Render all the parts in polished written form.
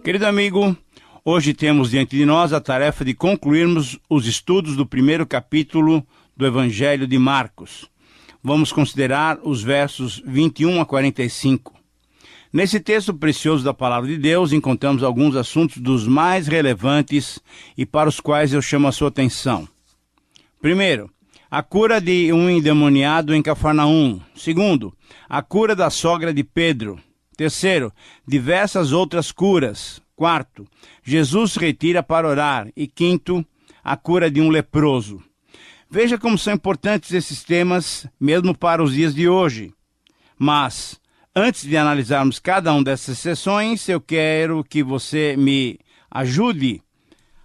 Querido amigo, hoje temos diante de nós a tarefa de concluirmos os estudos do primeiro capítulo do Evangelho de Marcos. Vamos considerar os versos 21 a 45. Nesse texto precioso da Palavra de Deus, encontramos alguns assuntos dos mais relevantes e para os quais eu chamo a sua atenção. Primeiro, a cura de um endemoniado em Cafarnaum. Segundo, a cura da sogra de Pedro. Terceiro, diversas outras curas. Quarto, Jesus se retira para orar. E quinto, a cura de um leproso. Veja como são importantes esses temas, mesmo para os dias de hoje. Mas, antes de analisarmos cada uma dessas sessões, eu quero que você me ajude,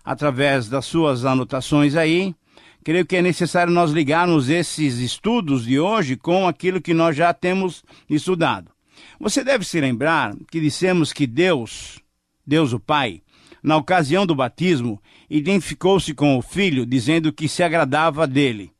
através das suas anotações aí. Creio que é necessário nós ligarmos esses estudos de hoje com aquilo que nós já temos estudado. Você deve se lembrar que dissemos que Deus o Pai, na ocasião do batismo, identificou-se com o Filho, dizendo que se agradava dele.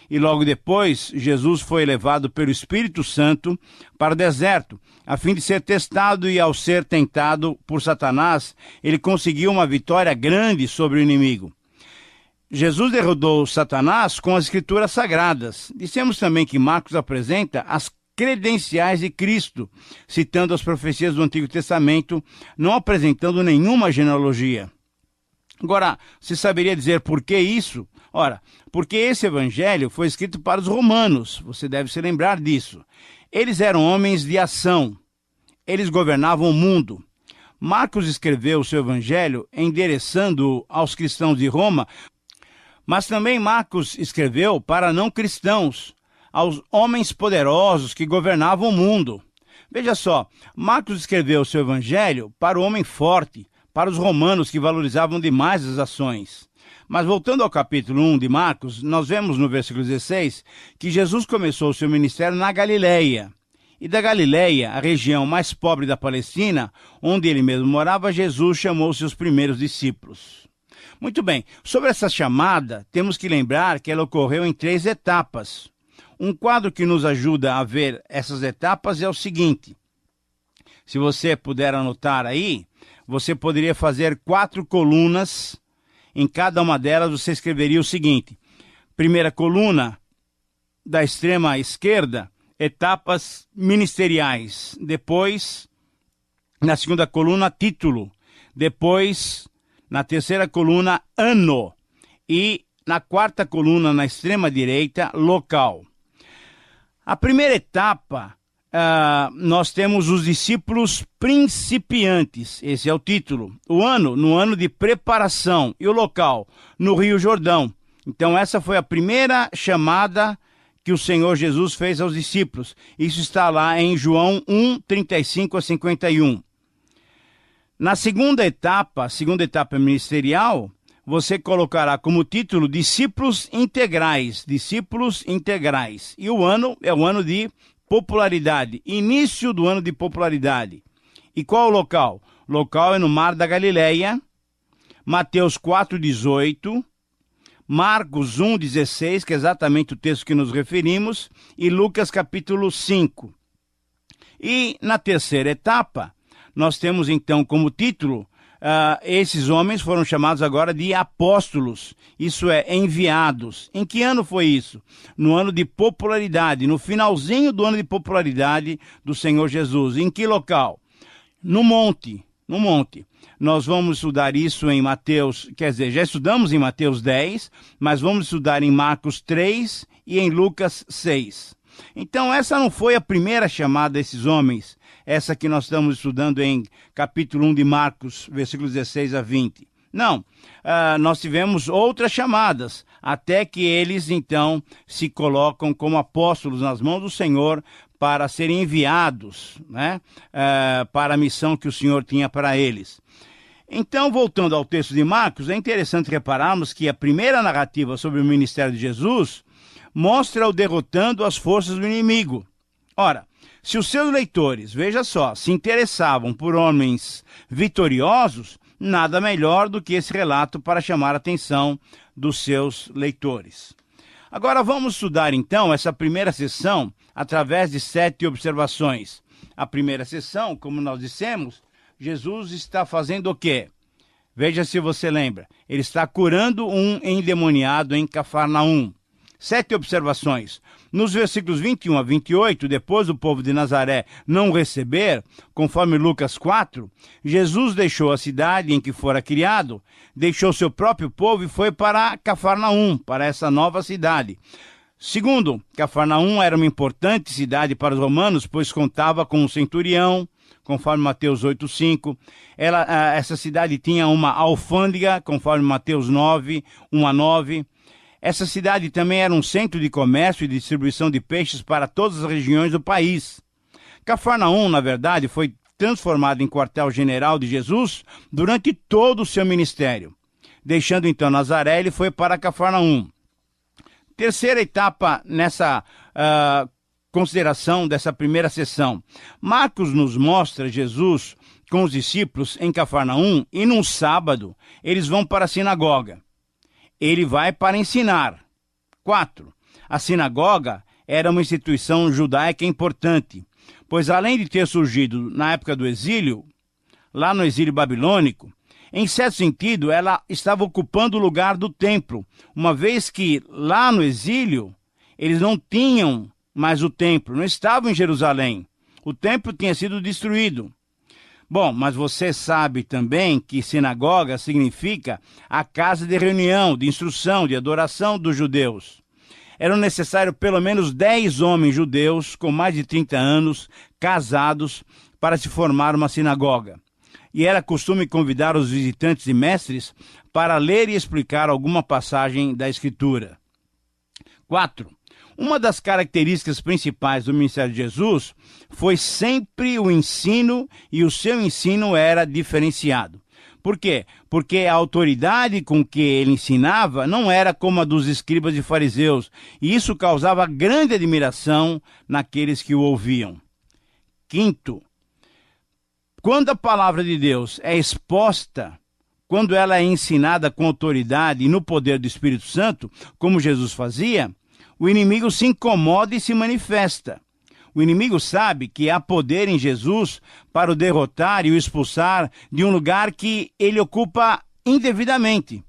E logo depois, Jesus foi levado pelo Espírito Santo para o deserto, a fim de ser testado, e ao ser tentado por Satanás, ele conseguiu uma vitória grande sobre o inimigo. Jesus derrotou Satanás com as Escrituras Sagradas. Dissemos também que Marcos apresenta as credenciais de Cristo, citando as profecias do Antigo Testamento, não apresentando nenhuma genealogia. Agora, você saberia dizer por que isso? Ora, porque esse evangelho foi escrito para os romanos, você deve se lembrar disso. Eles eram homens de ação, eles governavam o mundo. Marcos escreveu o seu evangelho endereçando-o aos cristãos de Roma, mas também Marcos escreveu para não cristãos, aos homens poderosos que governavam o mundo. Veja só, Marcos escreveu o seu evangelho para o homem forte, para os romanos que valorizavam demais as ações. Mas voltando ao capítulo 1 de Marcos, nós vemos no versículo 16 que Jesus começou o seu ministério na Galileia. E da Galileia, a região mais pobre da Palestina, onde ele mesmo morava, Jesus chamou seus primeiros discípulos. Muito bem, sobre essa chamada, temos que lembrar que ela ocorreu em 3 etapas. Um quadro que nos ajuda a ver essas etapas é o seguinte. Se você puder anotar aí, você poderia fazer 4 colunas. Em cada uma delas você escreveria o seguinte. Primeira coluna, da extrema esquerda, etapas ministeriais. Depois, na segunda coluna, título. Depois, na terceira coluna, ano. E na quarta coluna, na extrema direita, local. A primeira etapa, nós temos os discípulos principiantes, esse é o título. O ano, no ano de preparação, e o local, no Rio Jordão. Então essa foi a primeira chamada que o Senhor Jesus fez aos discípulos. Isso está lá em João 1, 35 a 51. Na segunda etapa ministerial, você colocará como título discípulos integrais. E o ano é o ano de popularidade, início do ano de popularidade. E qual o local? O local é no Mar da Galileia, Mateus 4,18, Marcos 1,16, que é exatamente o texto que nos referimos, e Lucas capítulo 5. E na terceira etapa, nós temos então como título, esses homens foram chamados agora de apóstolos, isso é, enviados. Em que ano foi isso? No ano de popularidade, no finalzinho do ano de popularidade do Senhor Jesus. Em que local? No monte. Nós vamos estudar isso em Mateus, já estudamos em Mateus 10, mas vamos estudar em Marcos 3 e em Lucas 6. Então essa não foi a primeira chamada desses homens, essa que nós estamos estudando em capítulo 1 de Marcos, versículos 16 a 20. Não, nós tivemos outras chamadas, até que eles então se colocam como apóstolos nas mãos do Senhor para serem enviados, né, para a missão que o Senhor tinha para eles. Então, voltando ao texto de Marcos, é interessante repararmos que a primeira narrativa sobre o ministério de Jesus mostra-o derrotando as forças do inimigo. Ora, se os seus leitores, veja só, se interessavam por homens vitoriosos, nada melhor do que esse relato para chamar a atenção dos seus leitores. Agora vamos estudar então essa primeira sessão através de 7 observações. A primeira sessão, como nós dissemos, Jesus está fazendo o quê? Veja se você lembra. Ele está curando um endemoniado em Cafarnaum. 7 observações. Nos versículos 21 a 28, depois do povo de Nazaré não o receber, conforme Lucas 4, Jesus deixou a cidade em que fora criado, deixou seu próprio povo e foi para Cafarnaum, para essa nova cidade. Segundo, Cafarnaum era uma importante cidade para os romanos, pois contava com um centurião, conforme Mateus 8,5. Essa cidade tinha uma alfândega, conforme Mateus 9, 1 a 9. Essa cidade também era um centro de comércio e distribuição de peixes para todas as regiões do país. Cafarnaum, na verdade, foi transformado em quartel-general de Jesus durante todo o seu ministério. Deixando então Nazaré, ele foi para Cafarnaum. Terceira etapa nessa consideração dessa primeira sessão. Marcos nos mostra Jesus com os discípulos em Cafarnaum e num sábado eles vão para a sinagoga. Ele vai para ensinar. 4. A sinagoga era uma instituição judaica importante, pois além de ter surgido na época do exílio, lá no exílio babilônico, em certo sentido ela estava ocupando o lugar do templo, uma vez que lá no exílio eles não tinham mais o templo, não estavam em Jerusalém. O templo tinha sido destruído. Bom, mas você sabe também que sinagoga significa a casa de reunião, de instrução, de adoração dos judeus. Eram necessários pelo menos 10 homens judeus com mais de 30 anos, casados, para se formar uma sinagoga. E era costume convidar os visitantes e mestres para ler e explicar alguma passagem da Escritura. 4. Uma das características principais do ministério de Jesus foi sempre o ensino, e o seu ensino era diferenciado. Por quê? Porque a autoridade com que ele ensinava não era como a dos escribas e fariseus, e isso causava grande admiração naqueles que o ouviam. 5. Quando a palavra de Deus é exposta, quando ela é ensinada com autoridade e no poder do Espírito Santo, como Jesus fazia, o inimigo se incomoda e se manifesta. O inimigo sabe que há poder em Jesus para o derrotar e o expulsar de um lugar que ele ocupa indevidamente.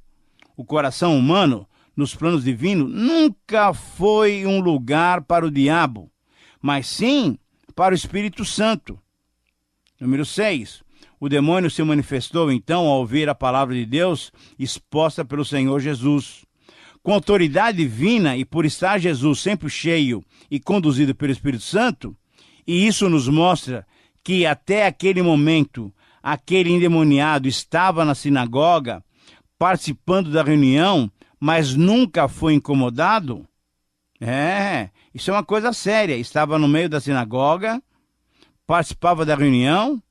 O coração humano, nos planos divinos, nunca foi um lugar para o diabo, mas sim para o Espírito Santo. Número 6. O demônio se manifestou então ao ouvir a palavra de Deus exposta pelo Senhor Jesus. Com autoridade divina e por estar Jesus sempre cheio e conduzido pelo Espírito Santo, e isso nos mostra que até aquele momento aquele endemoniado estava na sinagoga, participando da reunião, mas nunca foi incomodado. Isso é uma coisa séria. Estava no meio da sinagoga, participava da reunião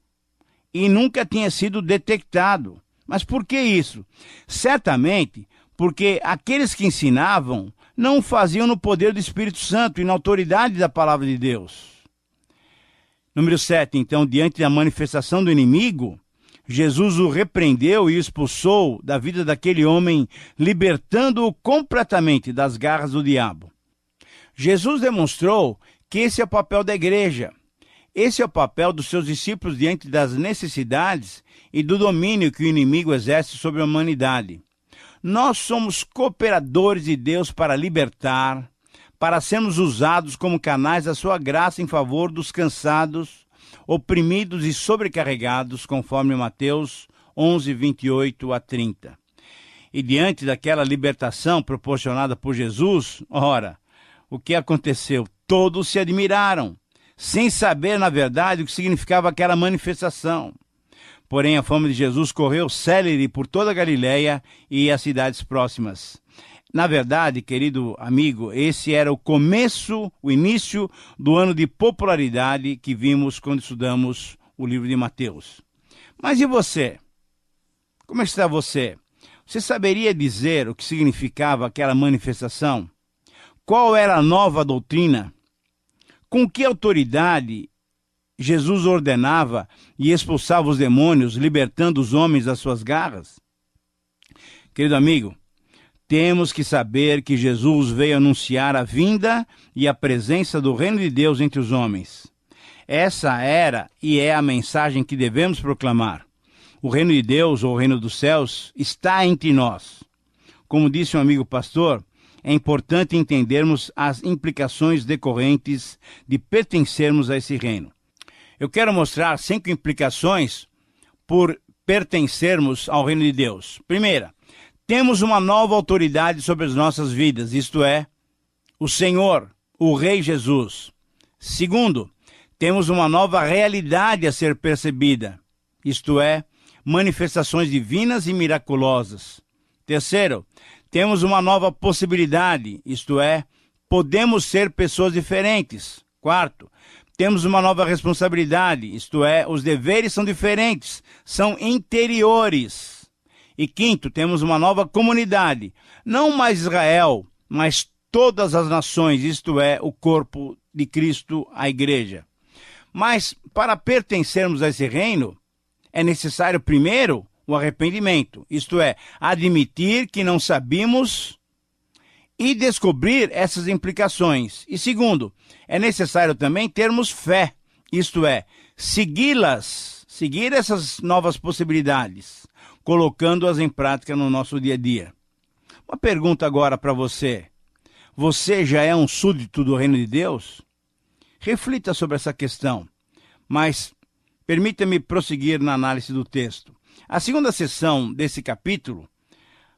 e nunca tinha sido detectado. Mas por que isso? Certamente porque aqueles que ensinavam não o faziam no poder do Espírito Santo e na autoridade da palavra de Deus. Número 7, então, diante da manifestação do inimigo, Jesus o repreendeu e expulsou da vida daquele homem, libertando-o completamente das garras do diabo. Jesus demonstrou que esse é o papel da igreja. Esse é o papel dos seus discípulos diante das necessidades e do domínio que o inimigo exerce sobre a humanidade. Nós somos cooperadores de Deus para libertar, para sermos usados como canais da sua graça em favor dos cansados, oprimidos e sobrecarregados, conforme Mateus 11, 28 a 30. E diante daquela libertação proporcionada por Jesus, ora, o que aconteceu? Todos se admiraram, sem saber, na verdade, o que significava aquela manifestação. Porém, a fama de Jesus correu célere por toda a Galileia e as cidades próximas. Na verdade, querido amigo, esse era o começo, o início do ano de popularidade que vimos quando estudamos o livro de Mateus. Mas e você? Como está você? Você saberia dizer o que significava aquela manifestação? Qual era a nova doutrina? Com que autoridade Jesus ordenava e expulsava os demônios, libertando os homens das suas garras? Querido amigo, temos que saber que Jesus veio anunciar a vinda e a presença do reino de Deus entre os homens. Essa era e é a mensagem que devemos proclamar. O reino de Deus, ou o reino dos céus, está entre nós. Como disse um amigo pastor, é importante entendermos as implicações decorrentes de pertencermos a esse reino. Eu quero mostrar 5 implicações por pertencermos ao reino de Deus. Primeira, temos uma nova autoridade sobre as nossas vidas, isto é, o Senhor, o Rei Jesus. Segundo, temos uma nova realidade a ser percebida, isto é, manifestações divinas e miraculosas. Terceiro, temos uma nova possibilidade, isto é, podemos ser pessoas diferentes. Quarto, temos uma nova responsabilidade, isto é, os deveres são diferentes, são interiores. E quinto, temos uma nova comunidade, não mais Israel, mas todas as nações, isto é, o corpo de Cristo, a igreja. Mas para pertencermos a esse reino, é necessário primeiro o arrependimento, isto é, admitir que não sabíamos e descobrir essas implicações. E segundo, é necessário também termos fé, isto é, seguir essas novas possibilidades, colocando-as em prática no nosso dia a dia. Uma pergunta agora para você. Você já é um súdito do reino de Deus? Reflita sobre essa questão, mas permita-me prosseguir na análise do texto. A segunda sessão desse capítulo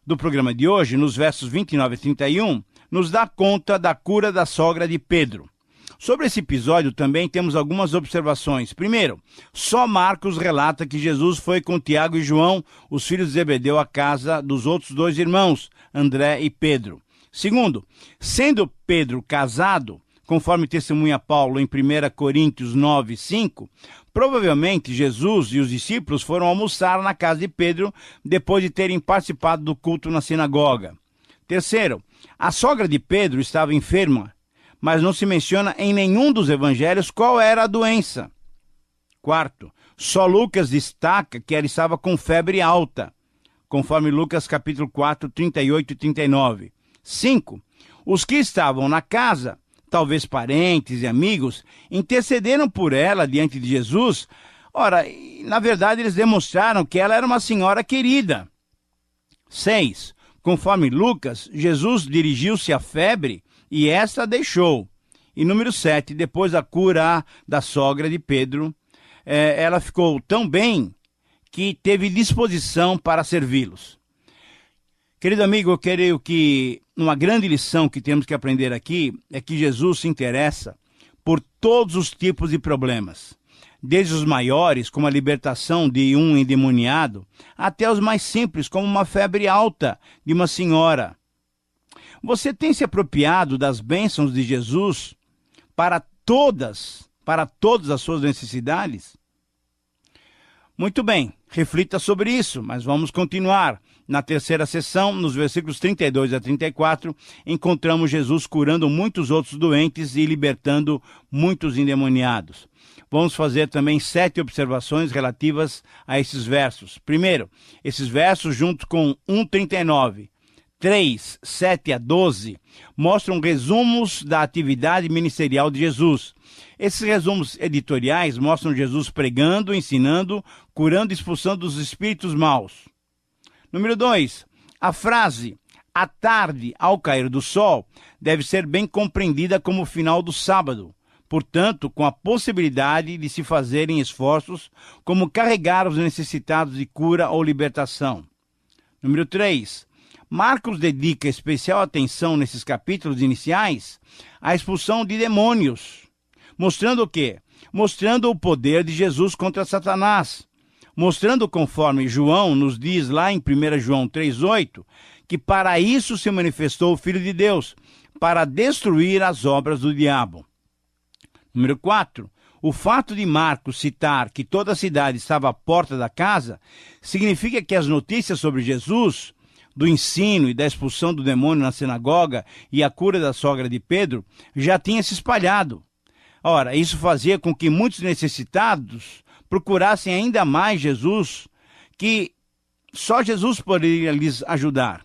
do programa de hoje, nos versos 29 e 31, nos dá conta da cura da sogra de Pedro. Sobre esse episódio também temos algumas observações. Primeiro, só Marcos relata que Jesus foi com Tiago e João, os filhos de Zebedeu, à casa dos outros 2 irmãos, André e Pedro. Segundo, sendo Pedro casado, conforme testemunha Paulo em 1 Coríntios 9, 5, provavelmente Jesus e os discípulos foram almoçar na casa de Pedro depois de terem participado do culto na sinagoga. Terceiro, a sogra de Pedro estava enferma, mas não se menciona em nenhum dos evangelhos qual era a doença. Quarto, só Lucas destaca que ela estava com febre alta, conforme Lucas capítulo 4, 38 e 39. 5. Os que estavam na casa, talvez parentes e amigos, intercederam por ela diante de Jesus. Ora, na verdade, eles demonstraram que ela era uma senhora querida. 6. Conforme Lucas, Jesus dirigiu-se à febre e esta a deixou. E número 7, depois da cura da sogra de Pedro, ela ficou tão bem que teve disposição para servi-los. Querido amigo, eu creio que uma grande lição que temos que aprender aqui é que Jesus se interessa por todos os tipos de problemas, desde os maiores, como a libertação de um endemoniado, até os mais simples, como uma febre alta de uma senhora. Você tem se apropriado das bênçãos de Jesus para todas as suas necessidades? Muito bem, reflita sobre isso, mas vamos continuar. Na terceira sessão, nos versículos 32 a 34, encontramos Jesus curando muitos outros doentes e libertando muitos endemoniados. Vamos fazer também 7 observações relativas a esses versos. Primeiro, esses versos junto com 1:39, 3, 7 a 12, mostram resumos da atividade ministerial de Jesus. Esses resumos editoriais mostram Jesus pregando, ensinando, curando e expulsando os espíritos maus. Número 2, a frase "à tarde, ao cair do sol", deve ser bem compreendida como o final do sábado, portanto, com a possibilidade de se fazerem esforços como carregar os necessitados de cura ou libertação. Número 3, Marcos dedica especial atenção nesses capítulos iniciais à expulsão de demônios, mostrando o quê? Mostrando o poder de Jesus contra Satanás. Mostrando, conforme João nos diz lá em 1 João 3,8, que para isso se manifestou o Filho de Deus, para destruir as obras do diabo. Número 4. O fato de Marcos citar que toda a cidade estava à porta da casa, significa que as notícias sobre Jesus, do ensino e da expulsão do demônio na sinagoga e a cura da sogra de Pedro, já tinha se espalhado. Ora, isso fazia com que muitos necessitados procurassem ainda mais Jesus, que só Jesus poderia lhes ajudar.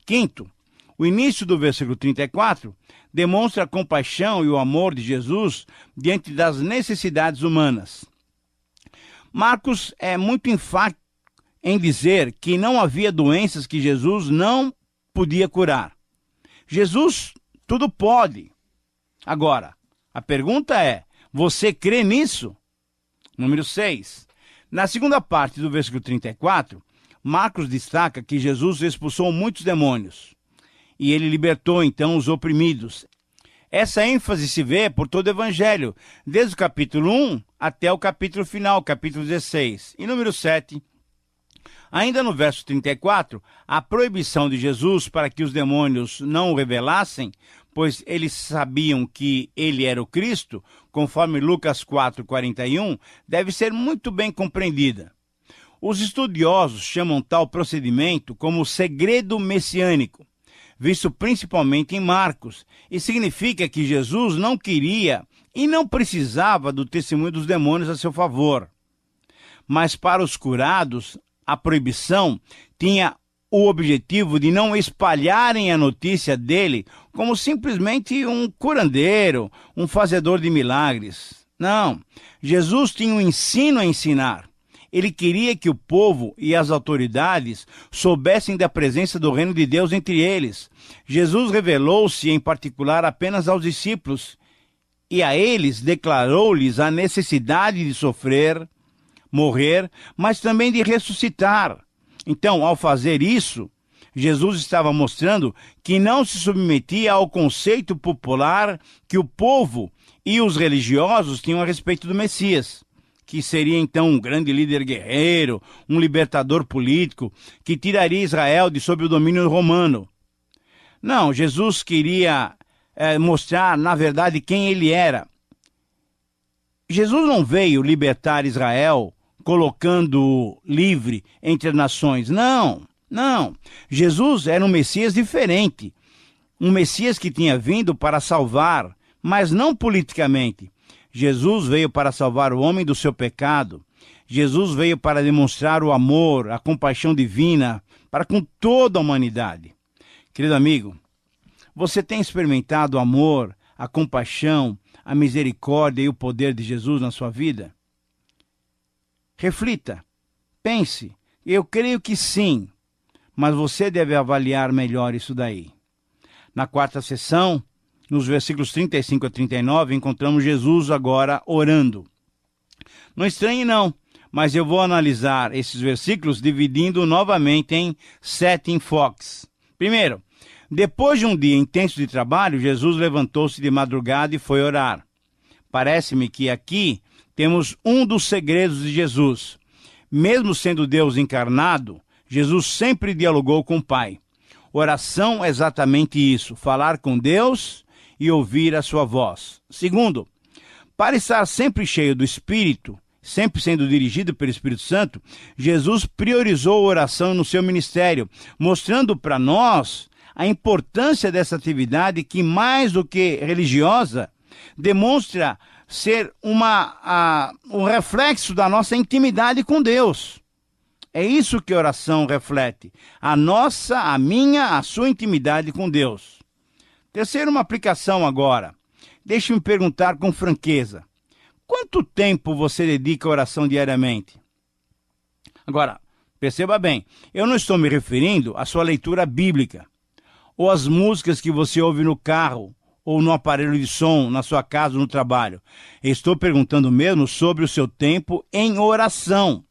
Quinto, o início do versículo 34 demonstra a compaixão e o amor de Jesus diante das necessidades humanas. Marcos é muito enfático em dizer que não havia doenças que Jesus não podia curar. Jesus tudo pode. Agora, a pergunta é, você crê nisso? Número 6. Na segunda parte do versículo 34, Marcos destaca que Jesus expulsou muitos demônios e ele libertou então os oprimidos. Essa ênfase se vê por todo o Evangelho, desde o capítulo 1 até o capítulo final, capítulo 16. E número 7, ainda no verso 34, a proibição de Jesus para que os demônios não o revelassem, pois eles sabiam que ele era o Cristo, conforme Lucas 4:41, deve ser muito bem compreendida. Os estudiosos chamam tal procedimento como segredo messiânico, visto principalmente em Marcos, e significa que Jesus não queria e não precisava do testemunho dos demônios a seu favor. Mas para os curados, a proibição tinha o objetivo de não espalharem a notícia dele como simplesmente um curandeiro, um fazedor de milagres. Não, Jesus tinha um ensino a ensinar. Ele queria que o povo e as autoridades soubessem da presença do reino de Deus entre eles. Jesus revelou-se em particular apenas aos discípulos e a eles declarou-lhes a necessidade de sofrer, morrer, mas também de ressuscitar. Então, ao fazer isso, Jesus estava mostrando que não se submetia ao conceito popular que o povo e os religiosos tinham a respeito do Messias, que seria então um grande líder guerreiro, um libertador político, que tiraria Israel de sob o domínio romano. Não, Jesus queria mostrar, na verdade, quem ele era. Jesus não veio libertar Israel colocando-o livre entre as nações. Não. Jesus era um Messias diferente. Um Messias que tinha vindo para salvar, mas não politicamente. Jesus veio para salvar o homem do seu pecado. Jesus veio para demonstrar o amor, a compaixão divina para com toda a humanidade. Querido amigo, você tem experimentado o amor, a compaixão, a misericórdia e o poder de Jesus na sua vida? Reflita, pense, eu creio que sim, mas você deve avaliar melhor isso daí. Na quarta sessão, nos versículos 35 a 39, encontramos Jesus agora orando. Não estranhe não, mas eu vou analisar esses versículos dividindo novamente em 7 enfoques. Primeiro, depois de um dia intenso de trabalho, Jesus levantou-se de madrugada e foi orar. Parece-me que aqui temos um dos segredos de Jesus. Mesmo sendo Deus encarnado, Jesus sempre dialogou com o Pai. Oração é exatamente isso, falar com Deus e ouvir a sua voz. Segundo, para estar sempre cheio do Espírito, sempre sendo dirigido pelo Espírito Santo, Jesus priorizou a oração no seu ministério, mostrando para nós a importância dessa atividade que, mais do que religiosa, demonstra ser um reflexo da nossa intimidade com Deus. É isso que a oração reflete. A nossa, a minha, a sua intimidade com Deus. Terceiro, uma aplicação agora. Deixe-me perguntar com franqueza. Quanto tempo você dedica à oração diariamente? Agora, perceba bem, eu não estou me referindo à sua leitura bíblica, ou às músicas que você ouve no carro, ou no aparelho de som, na sua casa ou no trabalho. Estou perguntando mesmo sobre o seu tempo em oração,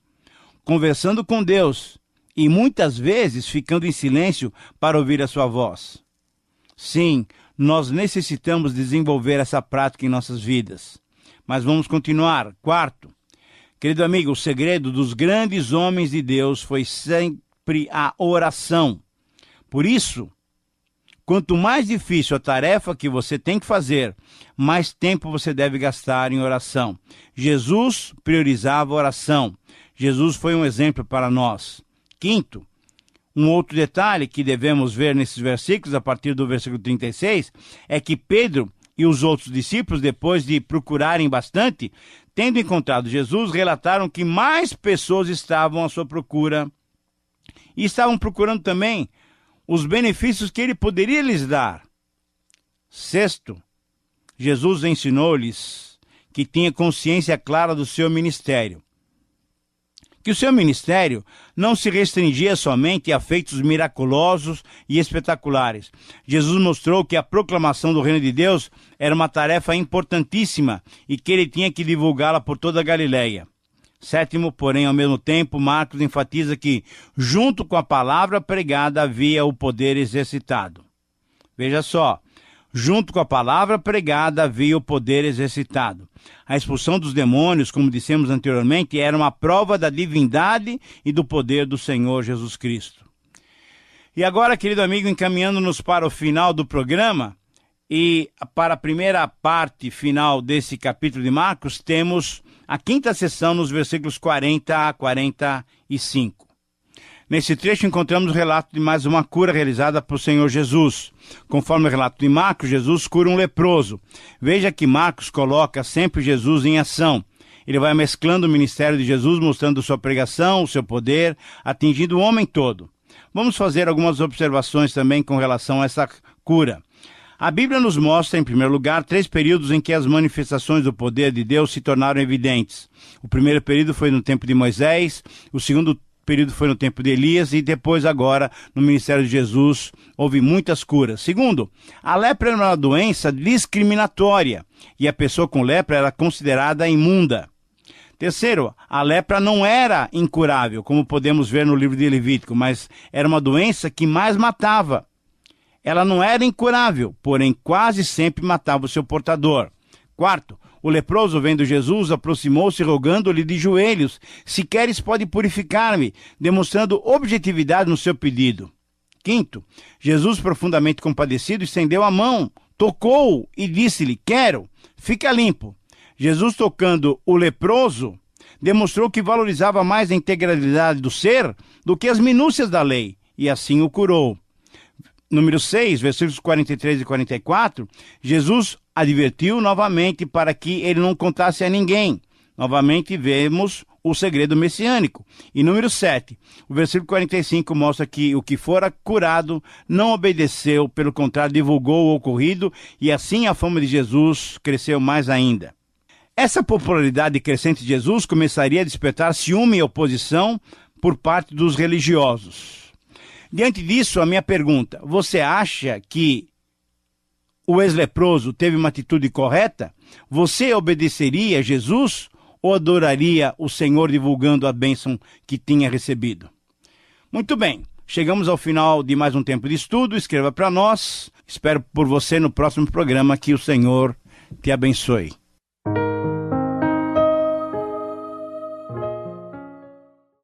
conversando com Deus e muitas vezes ficando em silêncio para ouvir a sua voz. Sim, nós necessitamos desenvolver essa prática em nossas vidas. Mas vamos continuar. Quarto, querido amigo, o segredo dos grandes homens de Deus foi sempre a oração. Por isso, quanto mais difícil a tarefa que você tem que fazer, mais tempo você deve gastar em oração. Jesus priorizava a oração. Jesus foi um exemplo para nós. Quinto, um outro detalhe que devemos ver nesses versículos, a partir do versículo 36, é que Pedro e os outros discípulos, depois de procurarem bastante, tendo encontrado Jesus, relataram que mais pessoas estavam à sua procura e estavam procurando também os benefícios que ele poderia lhes dar. Sexto, Jesus ensinou-lhes que tinha consciência clara do seu ministério. Que o seu ministério não se restringia somente a feitos miraculosos e espetaculares. Jesus mostrou que a proclamação do reino de Deus era uma tarefa importantíssima e que ele tinha que divulgá-la por toda a Galileia. Sétimo, porém, ao mesmo tempo, Marcos enfatiza que, junto com a palavra pregada, havia o poder exercitado. Veja só. Junto com a palavra pregada havia o poder exercitado. A expulsão dos demônios, como dissemos anteriormente, era uma prova da divindade e do poder do Senhor Jesus Cristo. E agora, querido amigo, encaminhando-nos para o final do programa e para a primeira parte final desse capítulo de Marcos, temos a quinta sessão nos versículos 40 a 45. Nesse trecho encontramos o relato de mais uma cura realizada por Senhor Jesus. Conforme o relato de Marcos, Jesus cura um leproso. Veja que Marcos coloca sempre Jesus em ação. Ele vai mesclando o ministério de Jesus, mostrando sua pregação, o seu poder, atingindo o homem todo. Vamos fazer algumas observações também com relação a essa cura. A Bíblia nos mostra, em primeiro lugar, 3 períodos em que as manifestações do poder de Deus se tornaram evidentes. O primeiro período foi no tempo de Moisés, o segundo período foi no tempo de Elias e depois agora no ministério de Jesus houve muitas curas. Segundo, a lepra era uma doença discriminatória e a pessoa com lepra era considerada imunda. Terceiro, a lepra não era incurável, como podemos ver no livro de Levítico, mas era uma doença que mais matava. Ela não era incurável, porém quase sempre matava o seu portador. Quarto, o leproso, vendo Jesus, aproximou-se rogando-lhe de joelhos: se queres, pode purificar-me, demonstrando objetividade no seu pedido. Quinto, Jesus, profundamente compadecido, estendeu a mão, tocou-o e disse-lhe: quero, fica limpo. Jesus, tocando o leproso, demonstrou que valorizava mais a integralidade do ser do que as minúcias da lei, e assim o curou. Número 6, versículos 43 e 44, Jesus advertiu novamente para que ele não contasse a ninguém. Novamente vemos o segredo messiânico. E número 7, o versículo 45 mostra que o que fora curado não obedeceu, pelo contrário, divulgou o ocorrido e assim a fama de Jesus cresceu mais ainda. Essa popularidade crescente de Jesus começaria a despertar ciúme e oposição por parte dos religiosos. Diante disso, a minha pergunta: você acha que o ex-leproso teve uma atitude correta? Você obedeceria a Jesus ou adoraria o Senhor divulgando a bênção que tinha recebido? Muito bem, chegamos ao final de mais um tempo de estudo. Escreva para nós. Espero por você no próximo programa. Que o Senhor te abençoe.